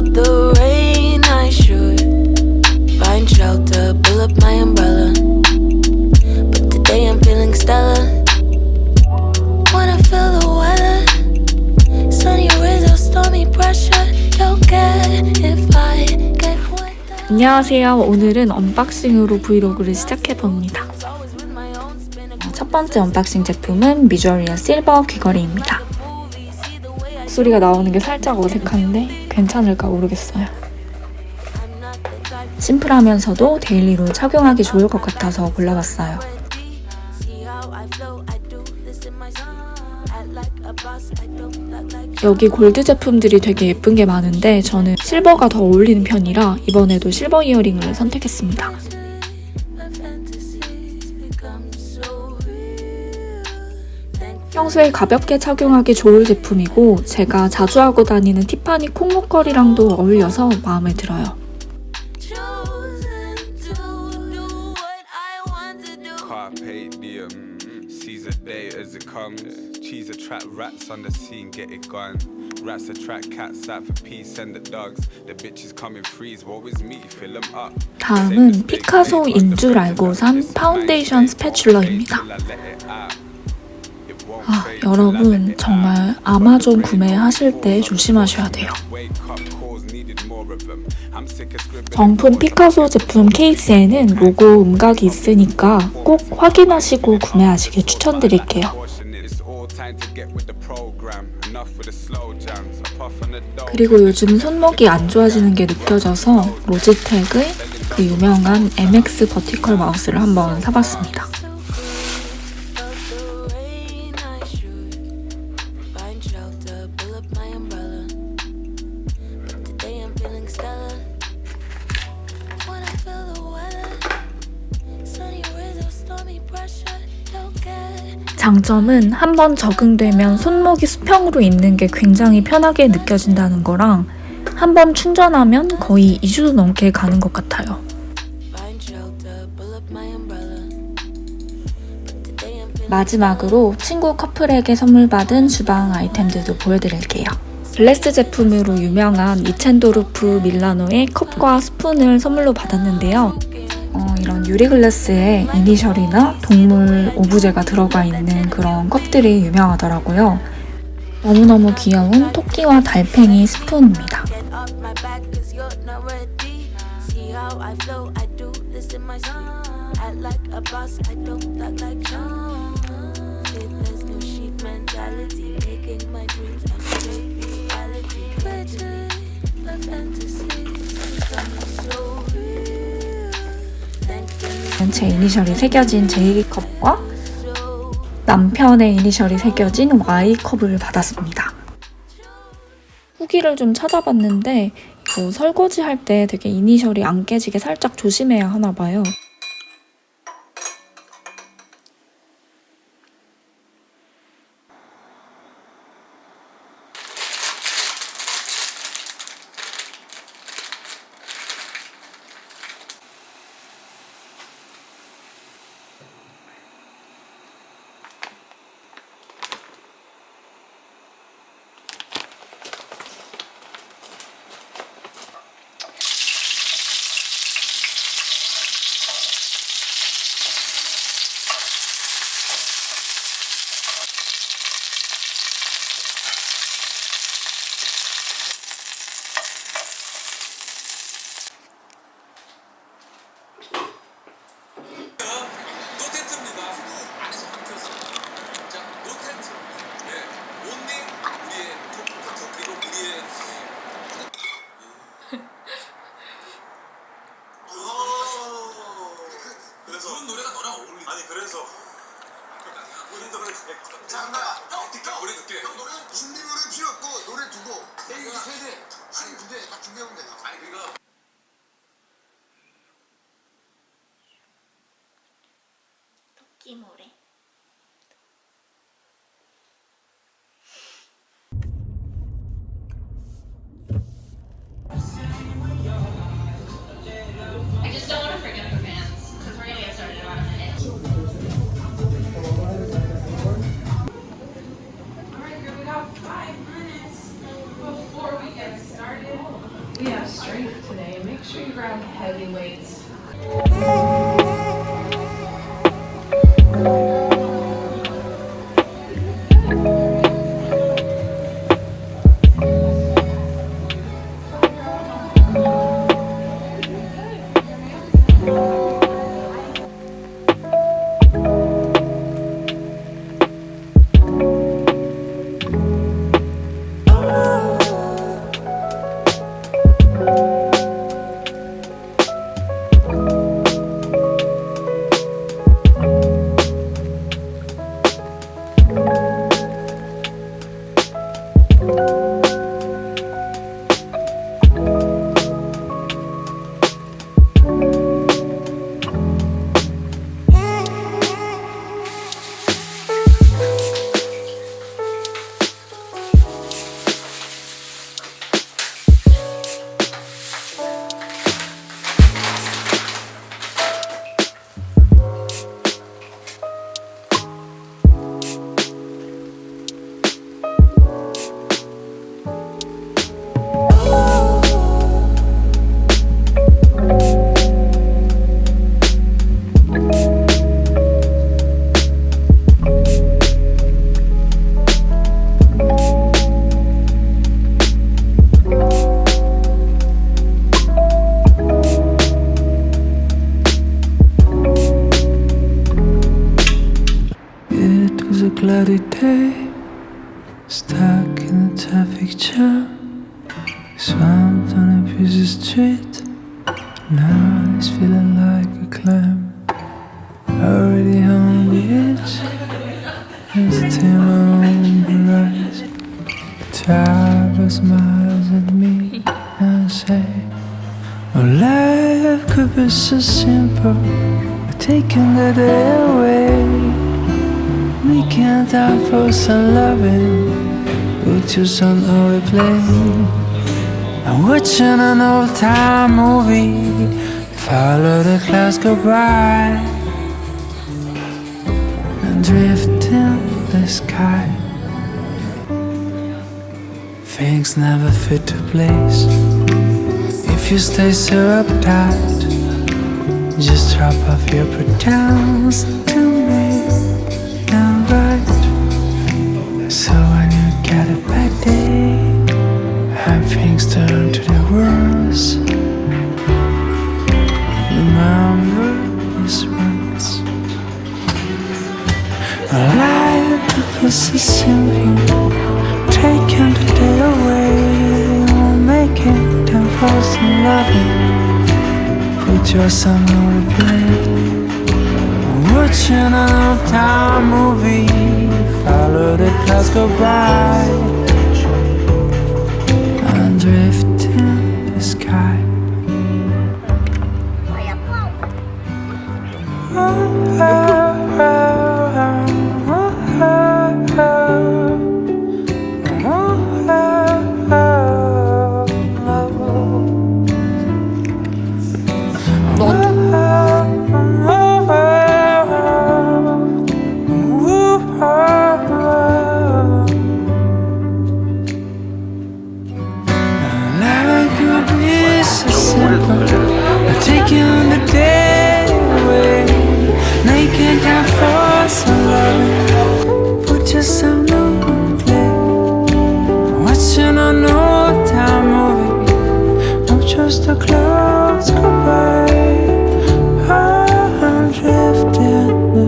out the rain, I should find shelter, pull up my umbrella. But today I'm feeling stellar. Wanna feel the weather, sunny rays or stormy pressure. You'll get if I get wet. 안녕하세요. 오늘은 언박싱으로 브이로그를 시작해봅니다. 첫 번째 언박싱 제품은 미주리의 실버 귀걸이입니다. 목소리가 나오는 게 살짝 어색한데 괜찮을까 모르겠어요. 심플하면서도 데일리로 착용하기 좋을 것 같아서 골라봤어요. 여기 골드 제품들이 되게 예쁜 게 많은데 저는 실버가 더 어울리는 편이라 이번에도 실버 이어링을 선택했습니다. 평소에 가볍게 착용하기 좋을 제품이고 제가 자주 하고 다니는 티파니 콩목걸이랑도 어울려서 마음에 들어요. 다음은 피카소인 줄 알고 산 파운데이션 스패츌러입니다. 여러분 정말 아마존 구매하실 때 조심하셔야 돼요. 정품 피카소 제품 케이스에는 로고 음각이 있으니까 꼭 확인하시고 구매하시길 추천드릴게요. 그리고 요즘 손목이 안 좋아지는 게 느껴져서 로지텍의 그 유명한 MX 버티컬마우스를 한번 사봤습니다. 장점은 한번 적응되면 손목이 수평으로 있는 게 굉장히 편하게 느껴진다는 거랑 한번 충전하면 거의 2주도 넘게 가는 것 같아요. 마지막으로 친구 커플에게 선물 받은 주방 아이템들도 보여드릴게요. 글래스 제품으로 유명한 이첸도르프 밀라노의 컵과 스푼을 선물로 받았는데요. 이런 유리 글래스에 이니셜이나 동물 오브제가 들어가 있는 그런 컵들이 유명하더라고요. 너무너무 귀여운 토끼와 달팽이 스푼입니다. 제 이니셜이 새겨진 J컵과 남편의 이니셜이 새겨진 Y컵을 받았습니다. 후기를 좀 찾아봤는데 이거 설거지 할 때 되게 이니셜이 안 깨지게 살짝 조심해야 하나 봐요. 그런 노래가 너랑 어울리지. 아니 그래서 우리 노래 장가 우리 듣게. 형 노래 준비물은 필요 없고 노래 두고 대기 세대, 춤 2대 딱 준비하면 돼요. 아니 그거 토끼모래. I just don't want to forget the fans because we're gonna get started in about a minute. Alright, here we go. 5 minutes before we get started. heavyweights. cloudy day, stuck in a traffic jam, swamped on a busy street. Now it's feeling like a clam, already on the edge. There's a tear on the rise. The driver smiles at me and say, "Oh, life could be so simple, we're taking the day away. We can't have for some loving, put your song on replay. I'm watching an old-time movie, follow the clouds go by, and drift in the sky. Things never fit to place. If you stay so uptight, just drop off your pretends to me and right. So when you get a bad day and things turn to the worst, remember these words. Life is so simple, taking the day away, won't make it and false in loving. Put your song on replay. Watching an old-time movie, follow the clouds go by, and drift in the sky. Taking the day away, making time for some love. Put your sound on play. Watching an old-time movie, not just the clouds go